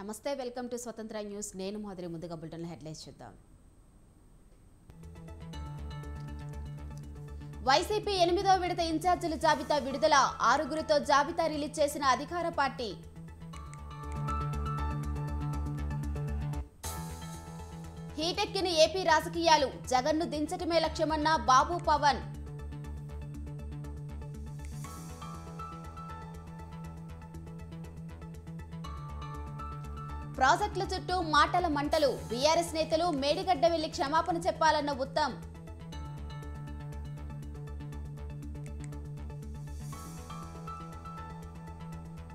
నమస్తే, welcome to స్వతంత్ర news. నేను మాధురి. ముందుగా బులెటిన్ హెడ్లైన్స్ చూద్దాం. వైసీపీ 8వ విడత ఇన్ఛార్జీల జాబితా విడుదల. 6గురితో జాబితా రిలీజ్ చేసిన అధికార పార్టీ. హీటెక్కిన ఏపీ రాజకీయాలు. జగన్ను దించటమే లక్ష్యమన్న బాబు పవన్. ప్రాజెక్టుల చుట్టూ మాటల మంటలు. బీఆర్ఎస్ నేతలు మేడిగడ్డ వెళ్లి క్షమాపణ చెప్పాలన్న ఉత్తమ్.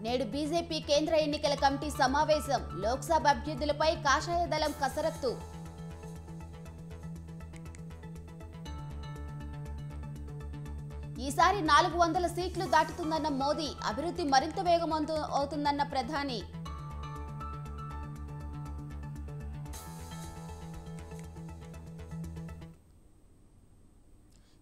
నేడు బీజేపీ కేంద్ర ఎన్నికల కమిటీ సమావేశం. లోక్సభ అభ్యర్థులపై కాషాయ దళం కసరత్తు. ఈసారి 400 సీట్లు దాటుతుందన్న మోదీ. అభివృద్ధి మరింత వేగవంతం అవుతుందన్న ప్రధాని.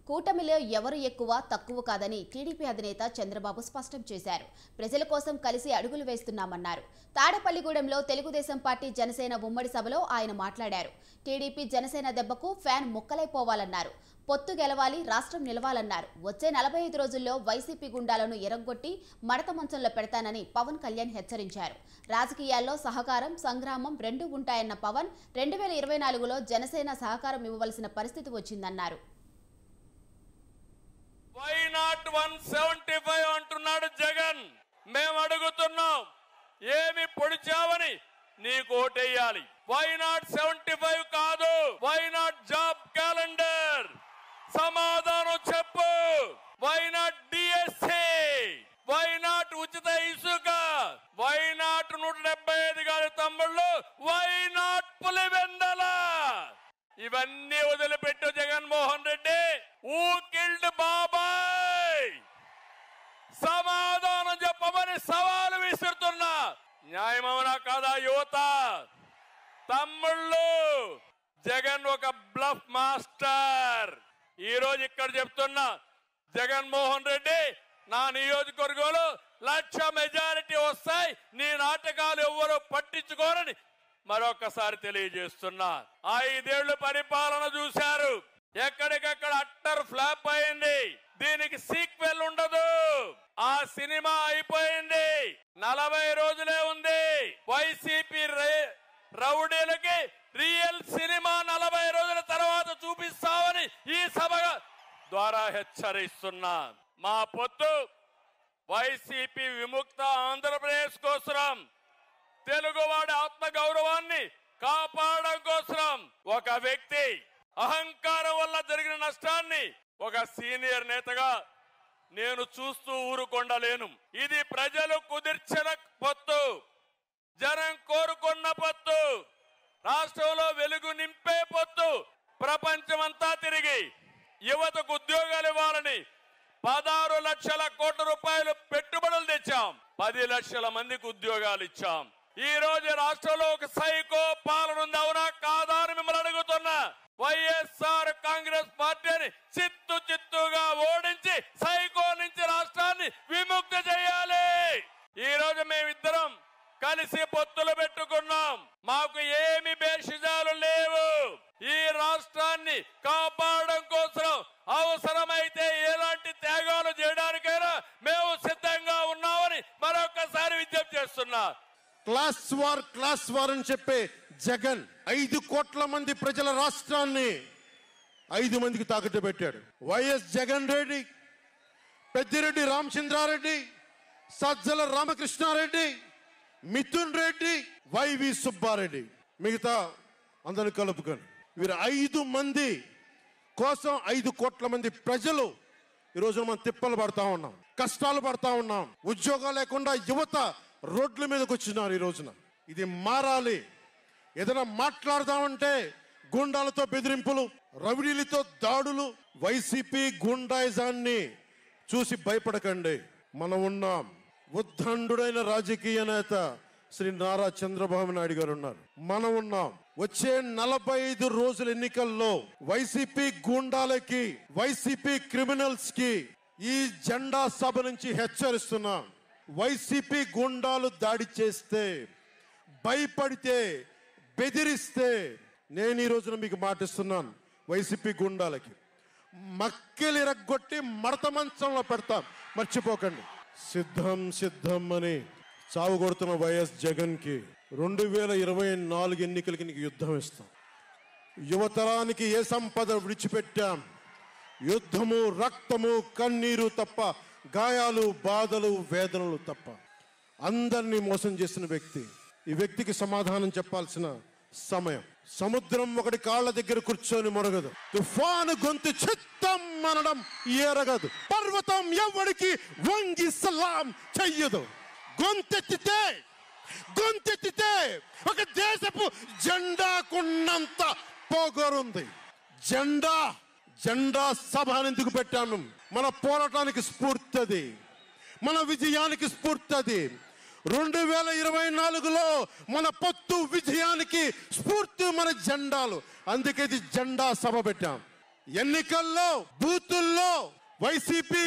కూటమిలో ఎవరు ఎక్కువ తక్కువ కాదని టీడీపీ అధినేత చంద్రబాబు స్పష్టం చేశారు. ప్రజల కోసం కలిసి అడుగులు వేస్తున్నామన్నారు. తాడేపల్లిగూడెంలో తెలుగుదేశం పార్టీ జనసేన ఉమ్మడి సభలో ఆయన మాట్లాడారు. టీడీపీ జనసేన దెబ్బకు ఫ్యాన్ ముక్కలైపోవాలన్నారు. పొత్తు గెలవాలి, రాష్ట్రం నిలవాలన్నారు. వచ్చే 45 రోజుల్లో వైసీపీ గుండాలను ఎరగొట్టి మడత మంచంలో పెడతానని పవన్ కళ్యాణ్ హెచ్చరించారు. రాజకీయాల్లో సహకారం, సంగ్రామం రెండూ ఉంటాయన్న పవన్ 2024లో జనసేన సహకారం ఇవ్వవలసిన పరిస్థితి వచ్చిందన్నారు. వై నాట్ 175 అంటున్నాడు జగన్. మేము అడుగుతున్నాం, ఏమి పొడిచావని నీకు ఓటేయాలి. వై నాట్ 75 కాదు, వై నాట్ జాబ్ క్యాలెండర్. సమాధానం చెప్పు. Why not DSC, why not ఉచిత ఇసుక, వై నాట్ 175 గారి తమ్ముళ్ళు, వై నాట్ పులివెందల. ఇవన్నీ వదిలిపెట్టు జగన్మోహన్ రెడ్డి. ఊ కిల్డ్ బాబాయ్, సమాధానం చెప్పమని సవాలు విసురుతున్నా. న్యాయమవునా కాదా యువత? తమ్ముళ్ళు, జగన్ ఒక బ్లఫ్ మాస్టర్. ఈ రోజు ఇక్కడ చెప్తున్నా, జగన్మోహన్ రెడ్డి నా నియోజకవర్గంలో 1,00,000 మెజారిటీ వస్తాయి, నీ నాటకాలు ఎవ్వరూ పట్టించుకోరని మరొకసారి తెలియజేస్తున్నా. 5 ఏళ్లు పరిపాలన చూశారు, ఎక్కడికక్కడ అట్టర్ ఫ్లాప్ అయింది. దీనికి సీక్వెల్ ఉండదు. ఆ సినిమా అయిపోయింది, 40 రోజులే ఉంది. వైసీపీ రౌడీలకి రియల్ సినిమా 40 రోజుల తర్వాత చూపిస్తామని ఈ సభ ద్వారా హెచ్చరిస్తున్నా. మా పొత్తు వైసీపీ విముక్త ఆంధ్రప్రదేశ్ కోసం, తెలుగువాడి ఆత్మ గౌరవాన్ని కాపాడడం కోసం, ఒక వ్యక్తి అహంకారం వల్ల జరిగిన నష్టాన్ని ఒక సీనియర్ నేతగా నేను చూస్తూ ఊరుకొండలేను. ఇది ప్రజలు కుదిర్చిన పొత్తు, జనం కోరుకున్న పొత్తు, రాష్ట్రంలో వెలుగు నింపే పొత్తు. ప్రపంచమంతా తిరిగి యువతకు ఉద్యోగాలు ఇవ్వాలని 16 లక్షల కోట్ల రూపాయలు పెట్టుబడులు తెచ్చాం. 10 లక్షల మందికి ఉద్యోగాలు ఇచ్చాం. ఈ రోజు రాష్ట్రంలో ఒక సైకో పాలన ఉంది, అవునా కాదా అని మిమ్మల్ని అడుగుతున్నా. వైఎస్ఆర్ కాంగ్రెస్ పార్టీని చిత్తుగా ఓడించి సైకో నుంచి రాష్ట్రాన్ని విముక్తి చేయాలి. ఈ రోజు మేమిద్దరం కలిసి పొత్తులు పెట్టుకున్నాం. మాకు ఏమి భేషజాలు లేవు. ఈ రాష్ట్రాన్ని కాపాడడం కోసం అవసరమైతే ఎలాంటి త్యాగాలు చేయడానికైనా మేము సిద్ధంగా ఉన్నామని మరొకసారి విజ్ఞప్తి చేస్తున్నా. క్లాస్ వార్ అని చెప్పే జగన్ 5 కోట్ల మంది ప్రజల రాష్ట్రాన్ని 5 మందికి తాకట్టు పెట్టాడు. వైఎస్ జగన్ రెడ్డి, పెద్దిరెడ్డి రామచంద్రారెడ్డి, సజ్జల రామకృష్ణారెడ్డి, మిథున్ రెడ్డి, వైవి సుబ్బారెడ్డి, మిగతా అందరిని కలుపుకొని వీరు 5 మంది కోసం 5 కోట్ల మంది ప్రజలు ఈరోజు మనం తిప్పలు పడతా ఉన్నాం, కష్టాలు పడతా ఉన్నాం. ఉద్యోగాలు లేకుండా యువత రోడ్ల మీదకి వచ్చినారు. ఈ రోజున ఇది మారాలి. ఏదైనా మాట్లాడదామంటే గుండాలతో బెదిరింపులు, రౌడీలతో దాడులు. వైసీపీ గుండాయిజాన్ని చూసి భయపడకండి. మనం ఉన్నాం. ఉద్దండుడైన రాజకీయ నేత శ్రీ నారా చంద్రబాబు నాయుడు గారు ఉన్నారు. మనం ఉన్నాం. వచ్చే 45 రోజుల ఎన్నికల్లో వైసీపీ గుండాలకి, వైసీపీ క్రిమినల్స్ కి ఈ జెండా సభ నుంచి హెచ్చరిస్తున్నాం. వైసీపీ గుండాలు దాడి చేస్తే భయపడితే, బెదిరిస్తే నేను ఈ రోజున మీకు మాటిస్తున్నాను, వైసీపీ గుండాలకి మక్కెలు ఇరగ్గొట్టి మడత మంచంలో పెడతాం, మర్చిపోకండి. సిద్ధం సిద్ధం అని చావు కొడుతున్న వైఎస్ జగన్కి 2024 ఎన్నికలకి నీకు యుద్ధం ఇస్తాం. యువతరానికి ఏ సంపద విడిచిపెట్టాం? యుద్ధము, రక్తము, కన్నీరు తప్ప, గాయాలు, బాధలు, వేదనలు తప్ప. అందరినీ మోసం చేసిన వ్యక్తి. ఈ వ్యక్తికి సమాధానం చెప్పాల్సిన సమయం. సముద్రం ఒకటి కాళ్ళ దగ్గర కూర్చొని మొరగదు, తుఫాను గొంతు చిత్తం అనడం ఎరగదు, పర్వతం ఎవడికి వంగి సలాం చెయ్యదు. గొంతెత్తితే ఒక దేశపు జెండాకున్నంత పొగరుంది. జెండా సభ ఎందుకు పెట్టాను? మన పోరాటానికి స్ఫూర్తి అది, మన విజయానికి స్ఫూర్తి అది. 2024లో మన పొత్తు విజయానికి స్ఫూర్తి మన జెండాలు. అందుకే ఇది జెండా సభ పెట్టాం. ఎన్నికల్లో బూతుల్లో వైసీపీ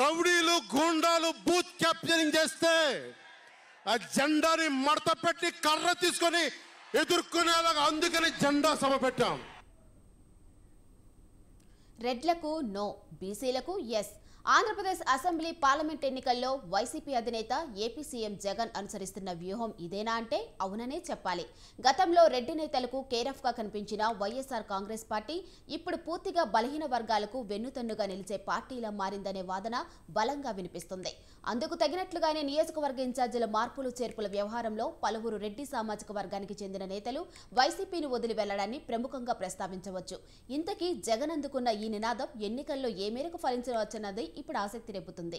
రౌడీలు, గూండాలు బూత్ క్యాప్చరింగ్ చేస్తే ఆ జెండాని మడత పెట్టి కర్ర తీసుకొని ఎదుర్కొనేలాగా, అందుకని జెండా సభ పెట్టాం. రెడ్లకు నో, బీసీలకు ఎస్. ఆంధ్రప్రదేశ్ అసెంబ్లీ, పార్లమెంట్ ఎన్నికల్లో వైసీపీ అధినేత ఏపీ సీఎం జగన్ అనుసరిస్తున్న వ్యూహం ఇదేనా అంటే అవుననే చెప్పాలి. గతంలో రెడ్డి నేతలకు కేరఫ్గా కనిపించిన వైఎస్ఆర్ కాంగ్రెస్ పార్టీ ఇప్పుడు పూర్తిగా బలహీన వర్గాలకు వెన్నుతన్నుగా నిలిచే పార్టీలా మారిందనే వాదన బలంగా వినిపిస్తుంది. అందుకు తగినట్లుగానే నియోజకవర్గ ఇన్ఛార్జీల మార్పులు చేర్పుల వ్యవహారంలో పలువురు రెడ్డి సామాజిక వర్గానికి చెందిన నేతలు వైసీపీని వదిలి వెళ్లడాన్ని ప్రముఖంగా ప్రస్తావించవచ్చు. ఇంతకీ జగన్ అందుకున్న ఈ నినాదం ఎన్నికల్లో ఏ మేరకు ఫలించవచ్చన్నది ఇప్పుడు ఆసక్తి రేపుతుంది.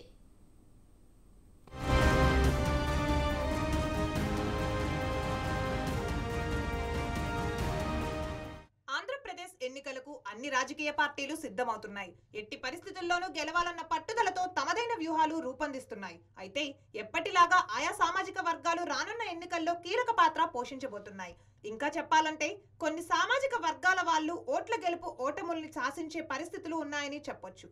ఆంధ్రప్రదేశ్ ఎన్నికలకు అన్ని రాజకీయ పార్టీలు సిద్ధమవుతున్నాయి. ఎట్టి పరిస్థితుల్లోనూ గెలవాలన్న పట్టుదలతో తమదైన వ్యూహాలు రూపొందిస్తున్నాయి. అయితే ఎప్పటిలాగా ఆయా సామాజిక వర్గాలు రానున్న ఎన్నికల్లో కీలక పాత్ర పోషించబోతున్నాయి. ఇంకా చెప్పాలంటే కొన్ని సామాజిక వర్గాల వాళ్ళు ఓట్ల గెలుపు ఓటముల్ని శాసించే పరిస్థితులు ఉన్నాయని చెప్పొచ్చు.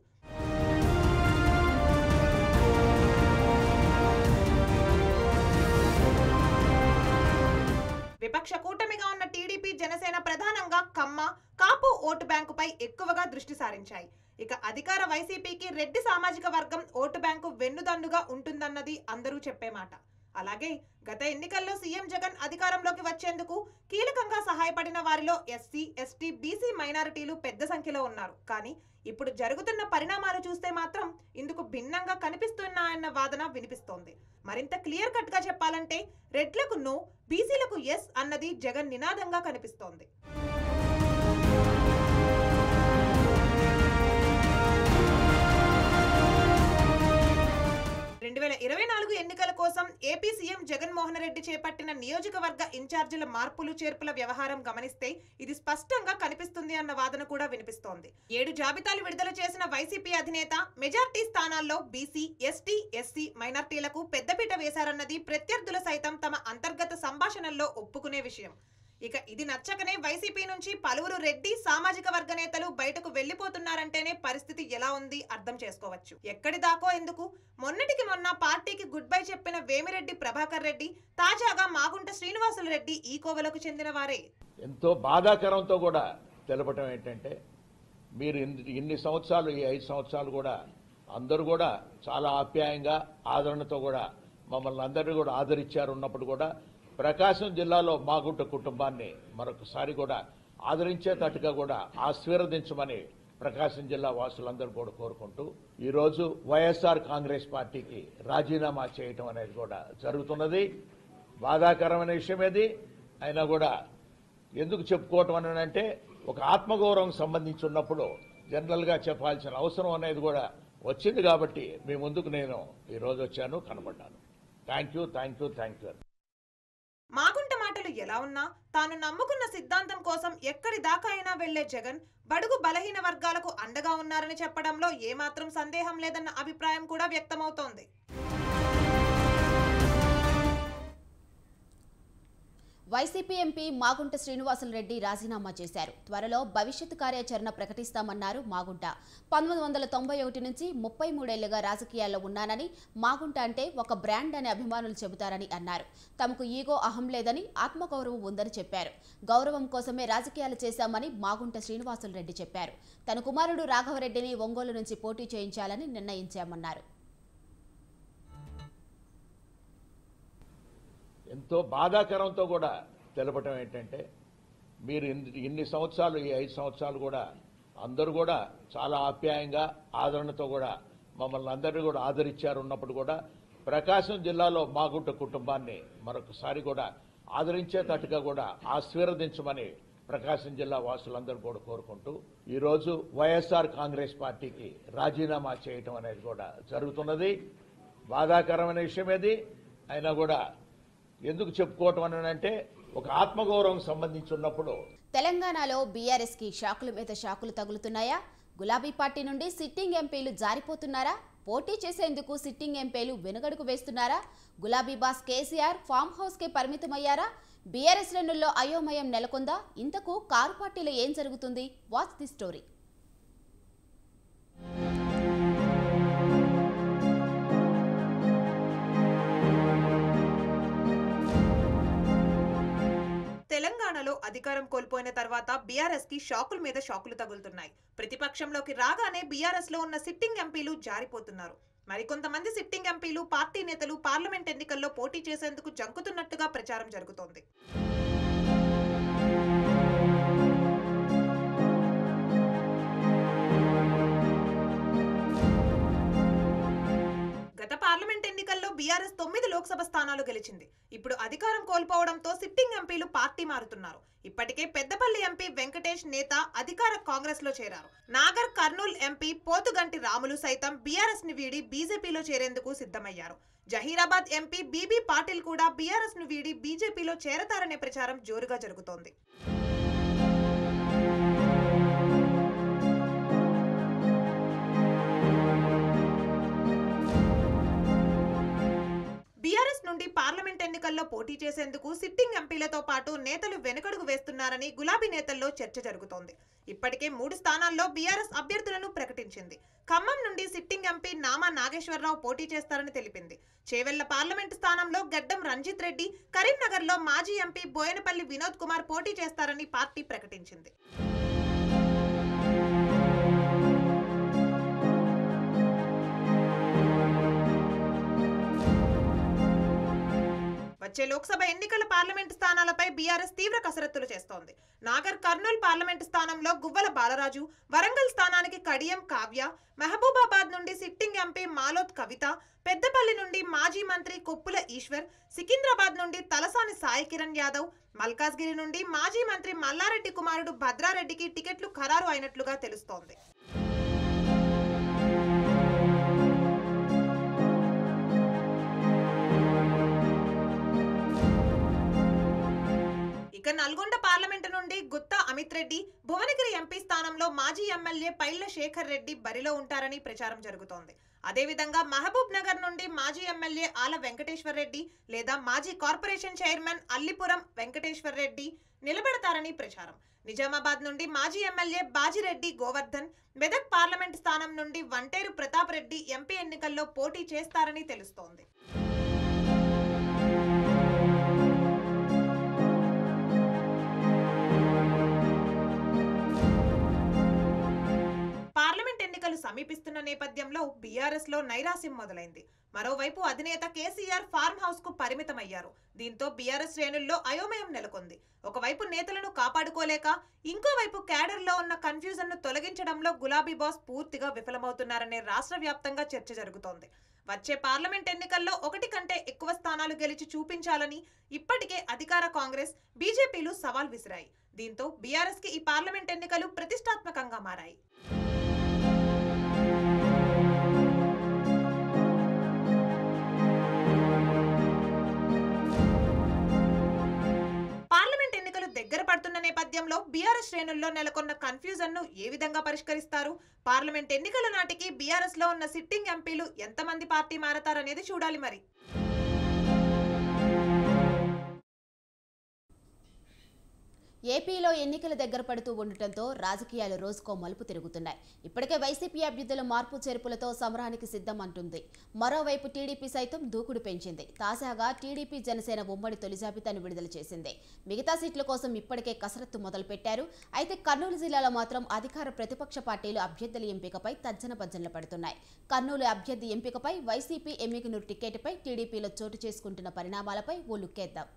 విపక్ష కూటమిగా ఉన్న టీడీపీ, జనసేన ప్రధానంగా కమ్మ, కాపు ఓటు బ్యాంకుపై ఎక్కువగా దృష్టి సారించాయి. ఇక అధికార వైసీపీకి రెడ్డి సామాజిక వర్గం ఓటు బ్యాంకు వెన్నుదన్నుగా ఉంటుందన్నది అందరూ చెప్పే మాట. అలాగే గత ఎన్నికల్లో సీఎం జగన్ అధికారంలోకి వచ్చేందుకు కీలకంగా సహాయపడిన వారిలో ఎస్సీ, ఎస్టీ, బీసీ మైనారిటీలు పెద్ద సంఖ్యలో ఉన్నారు. కానీ ఇప్పుడు జరుగుతున్న పరిణామాలు చూస్తే మాత్రం ఇందుకు భిన్నంగా కనిపిస్తున్నాయన్న వాదన వినిపిస్తోంది. మరింత క్లియర్ కట్ గా చెప్పాలంటే రెడ్లకు నో, బీసీలకు ఎస్ అన్నది జగన్ నినాదంగా కనిపిస్తోంది. 2024 ఎన్నికల కోసం ఏపీ సీఎం జగన్మోహన్ రెడ్డి చేపట్టిన నియోజకవర్గ ఇన్ఛార్జీల మార్పులు చేర్పుల వ్యవహారం గమనిస్తే ఇది స్పష్టంగా కనిపిస్తుంది అన్న వాదన కూడా వినిపిస్తోంది. 7 జాబితాలు విడుదల చేసిన వైసీపీ అధినేత మెజార్టీ స్థానాల్లో బీసీ, ఎస్టీ, ఎస్సీ మైనార్టీలకు పెద్దపీట వేశారన్నది ప్రత్యర్థులు సైతం తమ అంతర్గత సంభాషణల్లో ఒప్పుకునే విషయం. ఇక ఇది నచ్చకనే వైసీపీ నుంచి పలువురు రెడ్డి సామాజిక వర్గ నేతలు బయటకు వెళ్లిపోతున్నారంటేనే పరిస్థితి ఎలా ఉంది అర్థం చేసుకోవచ్చు. ఎక్కడి దాకో ఎందుకు, మొన్నటికి మొన్న పార్టీకి గుడ్ బై చెప్పిన వేమిరెడ్డి ప్రభాకర్ రెడ్డి తాజాగా మాగుంట శ్రీనివాసులు రెడ్డి ఈ కోవలకు చెందిన వారే. ఎంతో బాధాకరంతో కూడా తెలపటం ఏంటంటే, మీరు ఇన్ని సంవత్సరాలు, ఈ 5 సంవత్సరాలు కూడా అందరూ కూడా చాలా ఆప్యాయంగా ఆదరణతో కూడా మమ్మల్ని అందరినీ కూడా ఆదరించారు. ఉన్నప్పుడు కూడా ప్రకాశం జిల్లాలో మాగుంట కుటుంబాన్ని మరొకసారి కూడా ఆదరించేటట్టుగా కూడా ఆశీర్వదించమని ప్రకాశం జిల్లా వాసులందరూ కూడా కోరుకుంటూ ఈరోజు వైఎస్ఆర్ కాంగ్రెస్ పార్టీకి రాజీనామా చేయటం అనేది కూడా జరుగుతున్నది. బాధాకరమైన విషయం ఇది. అయినా కూడా ఎందుకు చెప్పుకోవటం అని అంటే, ఒక ఆత్మగౌరవం సంబంధించి ఉన్నప్పుడు జనరల్గా చెప్పాల్సిన అవసరం అనేది కూడా వచ్చింది. కాబట్టి మీ ముందుకు నేను ఈరోజు వచ్చాను, కనబడ్డాను. Thank you. మాగుంట మాటలు ఎలా ఉన్నా తాను నమ్ముకున్న సిద్ధాంతం కోసం ఎక్కడి దాకా అయినా వెళ్లే జగన్ బడుగు బలహీన వర్గాలకు అండగా ఉన్నారని చెప్పడంలో ఏమాత్రం సందేహం లేదన్న అభిప్రాయం కూడా వ్యక్తమవుతోంది. వైసీపీ ఎంపీ మాగుంట శ్రీనివాసులరెడ్డి రాజీనామా చేశారు. త్వరలో భవిష్యత్ కార్యాచరణ ప్రకటిస్తామన్నారు మాగుంట. 1991 నుంచి 33 ఏళ్లుగా రాజకీయాల్లో ఉన్నానని, మాగుంట అంటే ఒక బ్రాండ్ అని అభిమానులు చెబుతారని అన్నారు. తమకు ఈగో అహం లేదని, ఆత్మగౌరవం ఉందని చెప్పారు. గౌరవం కోసమే రాజకీయాలు చేశామని మాగుంట శ్రీనివాసులరెడ్డి చెప్పారు. తన కుమారుడు రాఘవరెడ్డిని ఒంగోలు నుంచి పోటీ చేయించాలని నిర్ణయించామన్నారు. ఎంతో బాధాకరంతో కూడా తెలపటం ఏంటంటే మీరు ఇన్ని సంవత్సరాలు ఈ 5 సంవత్సరాలు కూడా అందరూ కూడా చాలా ఆప్యాయంగా ఆదరణతో కూడా మమ్మల్ని అందరినీ కూడా ఆదరించారు. ఉన్నప్పుడు కూడా ప్రకాశం జిల్లాలో మాగుంట కుటుంబాన్ని మరొకసారి కూడా ఆదరించేటట్టుగా కూడా ఆశీర్వదించమని ప్రకాశం జిల్లా వాసులందరూ కూడా కోరుకుంటూ ఈరోజు వైఎస్ఆర్ కాంగ్రెస్ పార్టీకి రాజీనామా చేయటం అనేది కూడా జరుగుతున్నది. బాధాకరమైన విషయం ఏది అయినా కూడా ఎందుకు చెప్పుకోవటం అంటే ఒక ఆత్మగౌరవం సంబంధించి ఉన్నప్పుడు తెలంగాణలో బీఆర్ఎస్ కి షాకుల మీద షాకులు తగులుతున్నాయా? గులాబీ పార్టీ నుండి సిట్టింగ్ ఎంపీలు జారిపోతున్నారా? పోటీ చేసేందుకు సిట్టింగ్ ఎంపీలు వెనుగడుగు వేస్తున్నారా? గులాబీ బాస్ కేసీఆర్ ఫామ్ హౌస్ కే పరిమితమయ్యారా? బీఆర్ఎస్ శ్రేణుల్లో అయోమయం నెలకొందా? ఇంతకు కారు పార్టీలో ఏం జరుగుతుంది? Watch the story. తెలంగాణలో అధికారం కోల్పోయిన తర్వాత బీఆర్ఎస్ కి షాకుల మీద షాకులు తగులుతున్నాయి. ప్రతిపక్షంలోకి రాగానే బీఆర్ఎస్ లో ఉన్న సిట్టింగ్ ఎంపీలు జారిపోతున్నారు. మరికొంతమంది సిట్టింగ్ ఎంపీలు, పార్టీ నేతలు పార్లమెంట్ ఎన్నికల్లో పోటీ చేసేందుకు జంకుతున్నట్టుగా ప్రచారం జరుగుతోంది. గత పార్లమెంట్ ఎన్నికల్లో బీఆర్ఎస్ 9 లోక్సభ స్థానాలు గెలిచింది. ఇప్పుడు అధికారం కోల్పోవడంతో సిట్టింగ్ ఎంపీలు పార్టీ మారుతున్నారు. ఇప్పటికే పెద్దపల్లి ఎంపీ వెంకటేష్ నేత అధికార కాంగ్రెస్ లో చేరారు. నాగర్ కర్నూల్ ఎంపీ పోతుగంటి రాములు సైతం బీఆర్ఎస్ ని వీడి బీజేపీలో చేరేందుకు సిద్ధమయ్యారు. జహీరాబాద్ ఎంపీ బీబీ పాటిల్ కూడా బీఆర్ఎస్ ను వీడి బీజేపీలో చేరతారనే ప్రచారం జోరుగా జరుగుతోంది. బీఆర్ఎస్ నుండి పార్లమెంట్ ఎన్నికల్లో పోటీ చేసేందుకు సిట్టింగ్ ఎంపీలతో పాటు నేతలు వెనుకడుగు వేస్తున్నారని గులాబీ నేతల్లో చర్చ జరుగుతోంది. ఇప్పటికే 3 స్థానాల్లో బీఆర్ఎస్ అభ్యర్థులను ప్రకటించింది. ఖమ్మం నుండి సిట్టింగ్ ఎంపీ నామా నాగేశ్వరరావు పోటీ చేస్తారని తెలిపింది. చేవెళ్ల పార్లమెంట్ స్థానంలో గడ్డం రంజిత్ రెడ్డి, కరీంనగర్లో మాజీ ఎంపీ బోయనపల్లి వినోద్ కుమార్ పోటీ చేస్తారని పార్టీ ప్రకటించింది. వచ్చే లోక్సభ ఎన్నికల పార్లమెంట్ స్థానాలపై బీఆర్ఎస్ తీవ్ర కసరత్తులు చేస్తోంది. నాగర్ కర్నూల్ పార్లమెంట్ స్థానంలో గువ్వల బాలరాజు, వరంగల్ స్థానానికి కడియం కావ్య, మహబూబాబాద్ నుండి సిట్టింగ్ ఎంపీ మాలోత్ కవిత, పెద్దపల్లి నుండి మాజీ మంత్రి కొప్పుల ఈశ్వర్, సికింద్రాబాద్ నుండి తలసాని సాయి కిరణ్ యాదవ్, మల్కాజ్గిరి నుండి మాజీ మంత్రి మల్లారెడ్డి కుమారుడు భద్రారెడ్డికి టికెట్లు ఖరారు అయినట్లుగా తెలుస్తోంది. ఇక నల్గొండ పార్లమెంటు నుండి గుత్తా అమిత్ రెడ్డి, భువనగిరి ఎంపీ స్థానంలో మాజీ ఎమ్మెల్యే పైళ్ల శేఖర్ రెడ్డి బరిలో ఉంటారని ప్రచారం జరుగుతోంది. అదేవిధంగా మహబూబ్ నగర్ నుండి మాజీ ఎమ్మెల్యే ఆల వెంకటేశ్వర్ రెడ్డి లేదా మాజీ కార్పొరేషన్ చైర్మన్ అల్లిపురం వెంకటేశ్వర్ రెడ్డి నిలబడతారని ప్రచారం. నిజామాబాద్ నుండి మాజీ ఎమ్మెల్యే బాజిరెడ్డి గోవర్ధన్, మెదక్ పార్లమెంట్ స్థానం నుండి వంటేరు ప్రతాప్ రెడ్డి ఎంపీ ఎన్నికల్లో పోటీ చేస్తారని తెలుస్తోంది. పార్లమెంట్ ఎన్నికలు సమీపిస్తున్న నేపథ్యంలో బీఆర్ఎస్ లో నైరాశ్యం మొదలైంది. మరోవైపు అధినేత కేసీఆర్ ఫార్మ్ హౌస్ కు పరిమితమయ్యారు. దీంతో బీఆర్ఎస్ శ్రేణుల్లో అయోమయం నెలకొంది. ఒకవైపు నేతలను కాపాడుకోలేక, ఇంకోవైపు క్యాడర్ లో ఉన్న కన్ఫ్యూజన్ ను తొలగించడంలో గులాబీ బాస్ పూర్తిగా విఫలమవుతున్నారనే రాష్ట్ర వ్యాప్తంగా చర్చ జరుగుతోంది. వచ్చే పార్లమెంట్ ఎన్నికల్లో 1 కంటే ఎక్కువ స్థానాలు గెలిచి చూపించాలని ఇప్పటికే అధికార కాంగ్రెస్, బీజేపీలు సవాల్ విసిరాయి. దీంతో బీఆర్ఎస్ కి ఈ పార్లమెంట్ ఎన్నికలు ప్రతిష్టాత్మకంగా మారాయి. దగ్గర పడుతున్న నేపథ్యంలో బీఆర్ఎస్ శ్రేణుల్లో నెలకొన్న కన్ఫ్యూజన్ ను ఏ విధంగా పరిష్కరిస్తారు? పార్లమెంట్ ఎన్నికల నాటికి బీఆర్ఎస్ లో ఉన్న సిట్టింగ్ ఎంపీలు ఎంతమంది పార్టీ మారతారనేది చూడాలి మరి. ఏపీలో ఎన్నికల దగ్గర పడుతూ ఉండటంతో రాజకీయాలు రోజుకో మలుపు తిరుగుతున్నాయి. ఇప్పటికే వైసీపీ అభ్యర్థుల మార్పు చేర్పులతో సమరానికి సిద్ధం అంటుంది. మరోవైపు టీడీపీ సైతం దూకుడు పెంచింది. తాజాగా టీడీపీ జనసేన ఉమ్మడి తొలి జాబితాను విడుదల చేసింది. మిగతా సీట్ల కోసం ఇప్పటికే కసరత్తు మొదలుపెట్టారు. అయితే కర్నూలు జిల్లాలో మాత్రం అధికార ప్రతిపక్ష పార్టీలు అభ్యర్థుల ఎంపికపై తర్జన భర్జనలు పడుతున్నాయి. కర్నూలు అభ్యర్థి ఎంపికపై వైసీపీ ఎమ్మిగనూరు టికెట్పై టీడీపీలో చోటు చేసుకుంటున్న పరిణామాలపై ఓ లుక్కేద్దాం.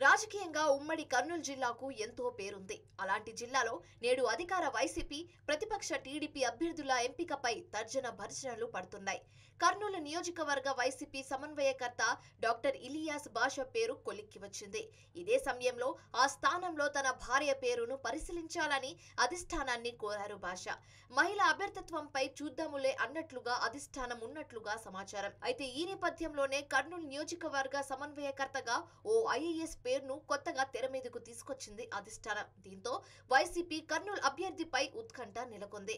రాజకీయంగా ఉమ్మడి కర్నూలు జిల్లాకు ఎంతో పేరుంది. అలాంటి జిల్లాలో నేడు అధికార వైసీపీ, ప్రతిపక్ష టీడీపీ అభ్యర్థుల ఎంపికపై తర్జన భర్జనలు పడుతున్నాయి. కర్నూలు నియోజకవర్గ వైసీపీ సమన్వయకర్త డాక్టర్ ఇలియాస్ బాషా పేరు కొలిక్కి వచ్చింది. ఇదే సమయంలో ఆ స్థానంలో తన భార్య పేరును పరిశీలించాలని అధిష్టానాన్ని కోరారు బాషా. మహిళా అభ్యర్థిత్వంపై చూద్దాములే అన్నట్లుగా అధిష్టానం ఉన్నట్లుగా సమాచారం. అయితే ఈ నేపథ్యంలోనే కర్నూలు నియోజకవర్గ సమన్వయకర్తగా ఓ ఐఏఎస్ పేరును కొత్తగా తెర మీదకు తీసుకొచ్చింది అధిష్టానం. దీంతో వైసీపీ కర్నూలు అభ్యర్థిపై ఉత్కంఠ నెలకొంది.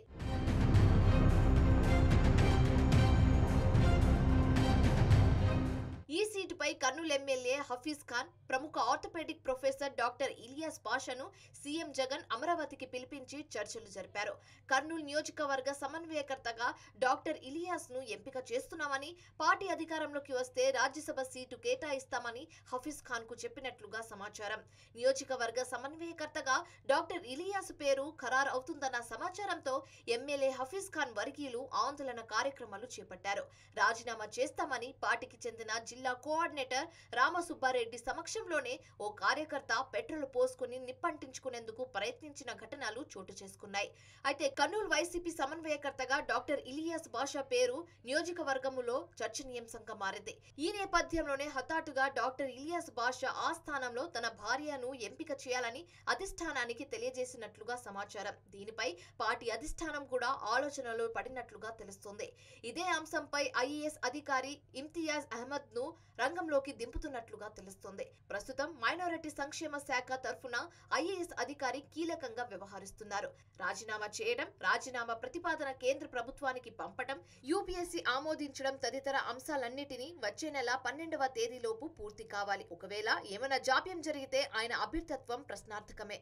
ఈ సీటుపై కర్నూలు ఎమ్మెల్యే హఫీజ్ ఖాన్, ప్రముఖ ఆర్థోపెడిక్ ప్రొఫెసర్ డాక్టర్ ఇలియాస్ బాషాను సీఎం జగన్ అమరావతికి పిలిపించి చర్చలు జరిపారు. కర్నూలు నియోజకవర్గ సమన్వయకర్తగా డాక్టర్ ఇలియాస్ ను ఎంపిక చేస్తున్నామని, పార్టీ అధికారంలోకి వస్తే రాజ్యసభ సీటు కేటాయిస్తామని హఫీజ్ ఖాన్ కు చెప్పినట్లుగా సమాచారం. నియోజకవర్గ సమన్వయకర్తగా డాక్టర్ ఇలియాస్ పేరు ఖరారు అవుతుందన్న సమాచారంతో ఎమ్మెల్యే హఫీజ్ ఖాన్ వర్గీయులు ఆందోళన కార్యక్రమాలు చేపట్టారు. రాజీనామా చేస్తామని పార్టీకి చెందిన జిల్లా కోఆర్డినేటర్ రామసుబ్బారెడ్డి సమక్షంలోనే ఓ కార్యకర్త పెట్రోల్ పోసుకుని నిప్పంటించుకునేందుకు ప్రయత్నించిన ఘటనలు చోటు చేసుకున్నాయి. అయితే కర్నూలు వైసీపీ సమన్వయకర్తగా డాక్టర్ ఇలియాస్ బాషా పేరు నియోజకవర్గములో చర్చనీయాంశంగా మారింది. ఈ నేపథ్యంలోనే హఠాత్తుగా డాక్టర్ ఇలియాస్ బాషా ఆ స్థానంలో తన భార్యను ఎంపిక చేయాలని అధిష్టానానికి తెలియజేసినట్లుగా సమాచారం. దీనిపై పార్టీ అధిష్టానం కూడా ఆలోచనలో పడినట్లుగా తెలుస్తోంది. ఇదే అంశంపై ఐఏఎస్ అధికారి ఇమ్తియాజ్ అహ్మద్ ను రంగంలోకి దింపుతున్నట్లుగా తెలుస్తోంది. ప్రస్తుతం మైనారిటీ సంక్షేమ శాఖ తరఫున ఐఏఎస్ అధికారి కీలకంగా వ్యవహరిస్తున్నారు. రాజీనామా చేయడం, రాజీనామా ప్రతిపాదన కేంద్ర ప్రభుత్వానికి పంపడం, యూపీఎస్సీ ఆమోదించడం తదితర అంశాలన్నిటినీ వచ్చే నెల 12వ తేదీలోపు పూర్తి కావాలి. ఒకవేళ ఏమైనా జాప్యం జరిగితే ఆయన అభ్యర్థిత్వం ప్రశ్నార్థకమే.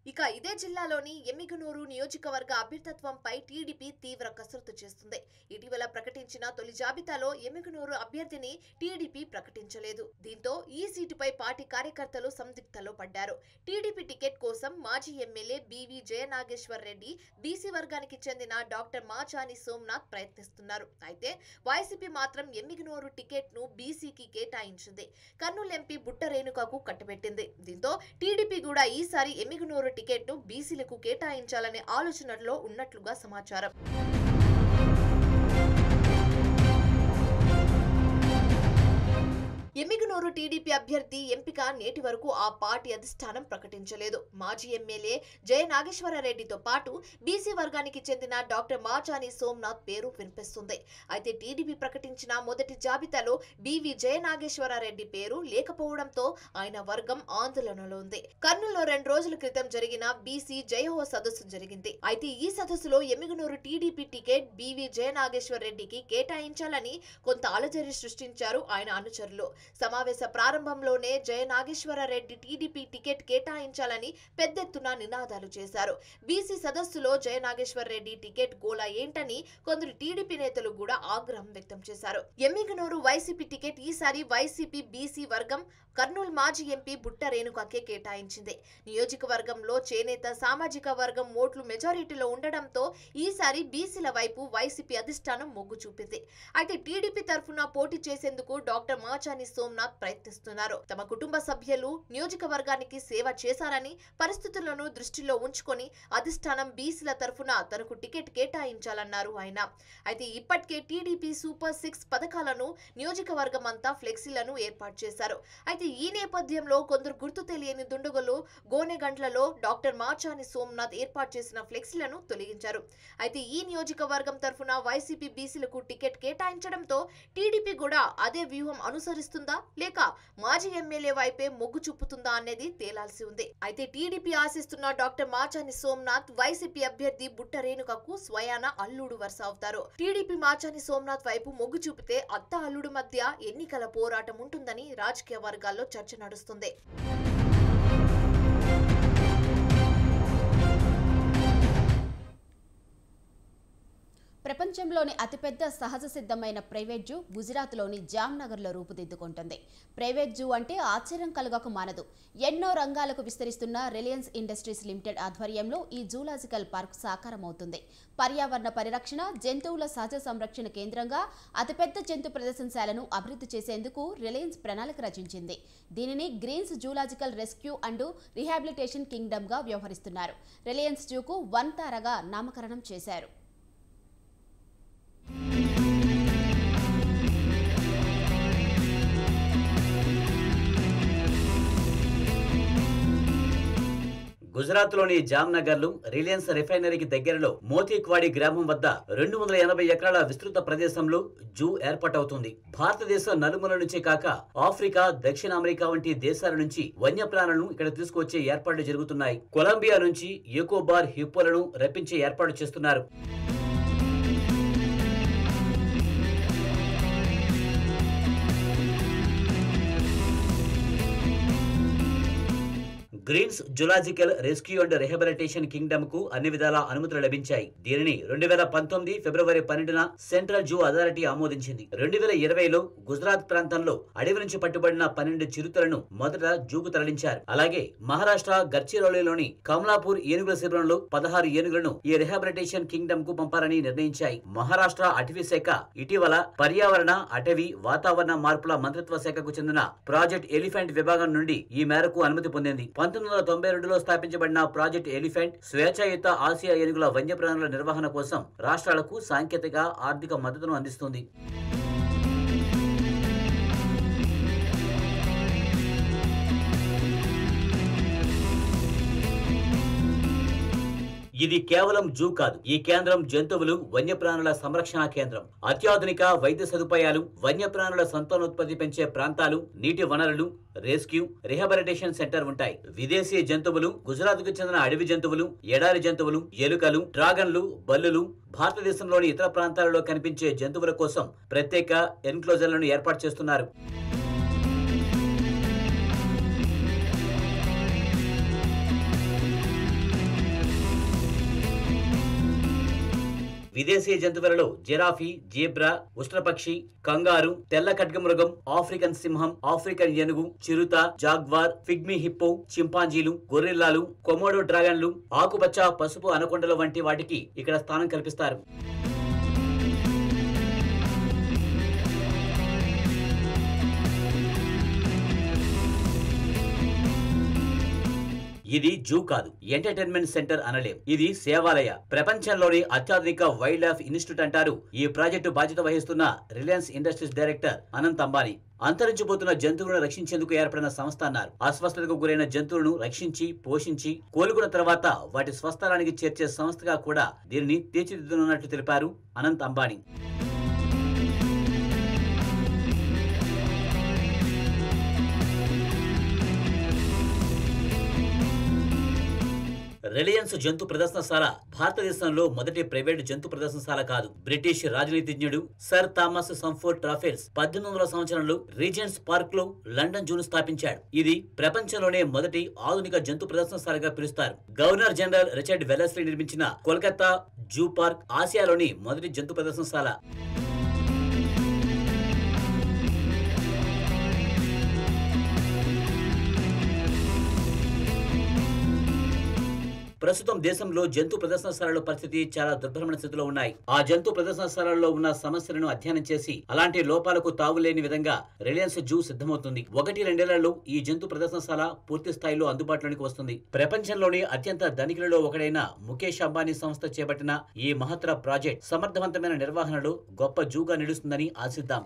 ఇక ఇదే జిల్లాలోని ఎమ్మిగనూరు నియోజకవర్గ అభ్యర్థిత్వంపై టీడీపీ తీవ్ర కసరత్తు చేస్తుంది. ఇటీవల ప్రకటించిన తొలి జాబితాలో ఎమ్మిగనూరు అభ్యర్థిని టీడీపీ ప్రకటించలేదు. దీంతో ఈ సీటుపై పార్టీ కార్యకర్తలు సందిగ్ధంలో పడ్డారు. టీడీపీ టికెట్ కోసం మాజీ MLA BV Jayanageswar Reddy, BC వర్గానికి చెందిన డాక్టర్ మాచాని సోమనాథ్ ప్రయత్నిస్తున్నారు. అయితే వైసీపీ మాత్రం ఎమ్మిగనూరు టికెట్ ను బీసీకి కేటాయించింది. కర్నూలు ఎంపీ బుట్ట రేణుకకు కట్టబెట్టింది. దీంతో టీడీపీ కూడా ఈసారి ఎమ్మిగనూరు టికెట్ ను బీసీలకు కేటాయించాలనే ఆలోచనలో ఉన్నట్లుగా సమాచారం. ఎమ్మిగనూరు టీడీపీ అభ్యర్థి ఎంపిక నేటి వరకు ఆ పార్టీ అధిష్టానం ప్రకటించలేదు. మాజీ ఎమ్మెల్యే జయ నాగేశ్వరరెడ్డితో పాటు బీసీ వర్గానికి చెందిన డాక్టర్ మాచాని సోమనాథ్ పేరు వినిపిస్తుంది. అయితే టీడీపీ ప్రకటించిన మొదటి జాబితాలో బీవీ జయ నాగేశ్వరరెడ్డి పేరు లేకపోవడంతో ఆయన వర్గం ఆందోళనలో ఉంది. కర్నూలులో 2 రోజుల క్రితం జరిగిన బీసీ జయహో సదస్సు జరిగింది. అయితే ఈ సదస్సులో ఎమ్మిగనూరు టీడీపీ టికెట్ బీవీ జయ నాగేశ్వరరెడ్డికి కేటాయించాలని కొంత అలజడి సృష్టించారు ఆయన అనుచరులు. సమావేశ ప్రారంభంలోనే జయ నాగేశ్వరరెడ్డి టీడీపీ టికెట్ కేటాయించాలని పెద్దెత్తున నినాదాలు చేశారు. బీసీ సదస్సులో జయ నాగేశ్వరరెడ్డి టికెట్ గోలా ఏంటని కొందరు టీడీపీ నేతలు కూడా ఆగ్రహం వ్యక్తం చేశారు. ఎమ్మిగనూరు వైసీపీ టికెట్ ఈసారి వైసీపీ బీసీ వర్గం కర్నూలు మాజీ ఎంపీ బుట్ట రేణుకకే కేటాయించింది. నియోజకవర్గంలో చేనేత సామాజిక వర్గం ఓట్లు మెజారిటీలో ఉండడంతో ఈసారి బీసీల వైపు వైసీపీ అధిష్టానం మొగ్గు చూపింది. అయితే టీడీపీ తరఫున పోటీ చేసేందుకు డాక్టర్ మాచాని సోమనాథ్ ప్రయత్నిస్తున్నారు. తమ కుటుంబ సభ్యులు నియోజకవర్గానికి సేవ చేశారని, పరిస్థితులను దృష్టిలో ఉంచుకొని అధిష్టానం బీసీల తరఫున తనకు టికెట్ కేటాయించాలన్నారు ఆయన. అయితే ఇప్పటికే టీడీపీ సూపర్ 6 పథకాలను నియోజకవర్గం అంతా ఫ్లెక్సీలను ఏర్పాటు చేశారు. అయితే ఈ నేపథ్యంలో కొందరు గుర్తు తెలియని దుండగులు గోనెగండ్లలో డాక్టర్ మాచాని సోమనాథ్ ఏర్పాటు చేసిన ఫ్లెక్సీలను తొలగించారు. అయితే ఈ నియోజకవర్గం తరఫున వైసీపీ బీసీలకు టికెట్ కేటాయించడంతో టీడీపీ కూడా అదే వ్యూహం అనుసరిస్తుంది కనిపిస్తుందా లేక మాజీ ఎమ్మెల్యే వైపే మొగ్గు చూపుతుందా అనేది తేలాల్సి ఉంది. అయితే టీడీపీ ఆశిస్తున్న డాక్టర్ మాచాని సోమనాథ్ వైసీపీ అభ్యర్థి బుట్ట రేణుకకు స్వయాన అల్లుడు వరుస అవుతారు. టీడీపీ మాచాని సోమనాథ్ వైపు మొగ్గు చూపితే అత్త అల్లుడు మధ్య ఎన్నికల పోరాటం ఉంటుందని రాజకీయ వర్గాల్లో చర్చ నడుస్తుంది. ప్రపంచంలోని అతిపెద్ద సహజ సిద్ధమైన ప్రైవేట్ జూ గుజరాత్లోని జామ్నగర్లో రూపుదిద్దుకుంటుంది. ప్రైవేట్ జూ అంటే ఆశ్చర్యం కలగక మానదు. ఎన్నో రంగాలకు విస్తరిస్తున్న రిలయన్స్ ఇండస్ట్రీస్ లిమిటెడ్ ఆధ్వర్యంలో ఈ జూలాజికల్ పార్క్ సాకారమవుతుంది. పర్యావరణ పరిరక్షణ, జంతువుల సహజ సంరక్షణ కేంద్రంగా అతిపెద్ద జంతు ప్రదర్శనశాలను అభివృద్ధి చేసేందుకు రిలయన్స్ ప్రణాళిక రచించింది. దీనిని Greens zoological rescue and rehabilitation కింగ్డమ్గా వ్యవహరిస్తున్నారు. రిలయన్స్ జూకు వన్తారగా నామకరణం చేశారు. గుజరాత్లోని జామ్నగర్లో రిలయన్స్ రిఫైనరీకి దగ్గరలో మోతీక్వాడి గ్రామం వద్ద 280 ఎకరాల విస్తృత ప్రదేశంలో జూ ఏర్పాటవుతుంది. భారతదేశం నలుమూల నుంచే కాక ఆఫ్రికా, దక్షిణ అమెరికా వంటి దేశాల నుంచి వన్యప్రాణులను ఇక్కడ తీసుకువచ్చే ఏర్పాట్లు జరుగుతున్నాయి. కొలంబియా నుంచి ఎకోబార్ హిప్పోలను రప్పించే ఏర్పాటు చేస్తున్నారు. Greens zoological rescue and rehabilitation kingdom కు అన్ని విధాల అనుమతులు లభించాయి. దీనిని 2019 ఫిబ్రవరి 12న సెంట్రల్ జూ అథారిటీ ఆమోదించింది. 2020లో గుజరాత్ ప్రాంతంలో అడవి నుంచి పట్టుబడిన 12 చిరుతలను మొదట జూకు తరలించారు. అలాగే మహారాష్ట్ర గడ్చిరోలిలోని కమలాపూర్ ఏనుగుల శిబిరంలో 16 ఏనుగులను ఈ రిహాబిలిటేషన్ కింగ్డమ్ కు పంపాలని నిర్ణయించాయి. మహారాష్ట్ర అటవీ శాఖ ఇటీవల పర్యావరణ, అటవీ, వాతావరణ మార్పుల మంత్రిత్వ శాఖకు చెందిన ప్రాజెక్ట్ ఎలిఫెంట్ విభాగం నుండి ఈ మేరకు అనుమతి పొందింది. 1992లో స్థాపించబడిన ప్రాజెక్ట్ ఎలిఫెంట్ స్వేచ్ఛాయుత ఆసియా ఏనుగుల వన్యప్రాణుల నిర్వహణ కోసం రాష్ట్రాలకు సాంకేతిక, ఆర్థిక మద్దతును అందిస్తుంది. ఇది కేవలం జూ కాదు. ఈ కేంద్రం జంతువులు, వన్యప్రాణుల సంరక్షణ కేంద్రం. అత్యాధునిక వైద్య సదుపాయాలు, వన్యప్రాణుల సంతానోత్పత్తి పెంచే ప్రాంతాలు, నీటి వనరులు, రెస్క్యూ, రిహాబిలిటేషన్ సెంటర్ ఉంటాయి. విదేశీ జంతువులు, గుజరాత్కు చెందిన అడవి జంతువులు, ఎడారి జంతువులు, ఎలుకలు, డ్రాగన్లు, బల్లులు, భారతదేశంలోని ఇతర ప్రాంతాలలో కనిపించే జంతువుల కోసం ప్రత్యేక ఎన్క్లోజర్లను ఏర్పాటు చేస్తున్నారు. విదేశీ జంతువులలో జిరాఫీ, జీబ్రా, ఉష్ట్రపక్షి, కంగారు, తెల్ల ఖడ్గమృగం, ఆఫ్రికన్ సింహం, ఆఫ్రికన్ ఏనుగు, చిరుత, జాగ్వార్, పిగ్మీ హిప్పో, చింపాంజీలు, గొరిల్లాలు, కొమోడో డ్రాగన్లు, ఆకుపచ్చ, పసుపు అనకొండలు వంటి వాటికి ఇక్కడ స్థానం కల్పిస్తారు. ఇది జూ కాదు, ఎంటర్టైన్మెంట్ సెంటర్ అనలేం. ఇది సేవాలయ. ప్రపంచంలోని అత్యాధునిక వైల్డ్ లైఫ్ ఇన్స్టిట్యూట్ అంటారు ఈ ప్రాజెక్టు బాధ్యత వహిస్తున్న Reliance industries director Anant Ambani. అంతరించిపోతున్న జంతువులను రక్షించేందుకు ఏర్పడిన సంస్థ అన్నారు. అస్వస్థతకు గురైన జంతువులను రక్షించి, పోషించి, కోలుకున్న తర్వాత వాటి స్వస్థలానికి చేర్చే సంస్థగా కూడా దీనిని తీర్చిదిద్దనున్నట్లు తెలిపారు అనంత్ అంబానీ. రిలయన్స్ జంతు ప్రదర్శనశాల భారతదేశంలో మొదటి ప్రైవేట్ జంతు ప్రదర్శనశాల కాదు. బ్రిటిష్ రాజనీతిజ్ఞుడు సర్ థామస్ సంఫోర్డ్ రాఫెల్స్ 1800వ సంవత్సరంలో రీజెంట్స్ పార్క్ లో లండన్ జూను స్థాపించాడు. ఇది ప్రపంచంలోనే మొదటి ఆధునిక జంతు ప్రదర్శనశాలగా పిలుస్తారు. గవర్నర్ జనరల్ రిచర్డ్ వెల్లెస్లీ నిర్మించిన కోల్కతా జూ పార్క్ ఆసియాలోని మొదటి జంతు ప్రదర్శనశాల. ప్రస్తుతం దేశంలో జంతు ప్రదర్శనశాలల పరిస్థితి చాలా దుర్భరమైన స్థితిలో ఉన్నాయి. ఆ జంతు ప్రదర్శనశాలల్లో ఉన్న సమస్యలను అధ్యయనం చేసి అలాంటి లోపాలకు తావులేని విధంగా రిలయన్స్ జూ సిద్ధమవుతుంది. 1-2 ఈ జంతు ప్రదర్శనశాల పూర్తి స్థాయిలో అందుబాటులోకి వస్తుంది. ప్రపంచంలోని అత్యంత ధనికులలో ఒకడైన ముఖేష్ అంబానీ సంస్థ చేపట్టిన ఈ మహత్తర ప్రాజెక్ట్ సమర్థవంతమైన నిర్వహణలో గొప్ప జూగా నిలుస్తుందని ఆశిద్దాం.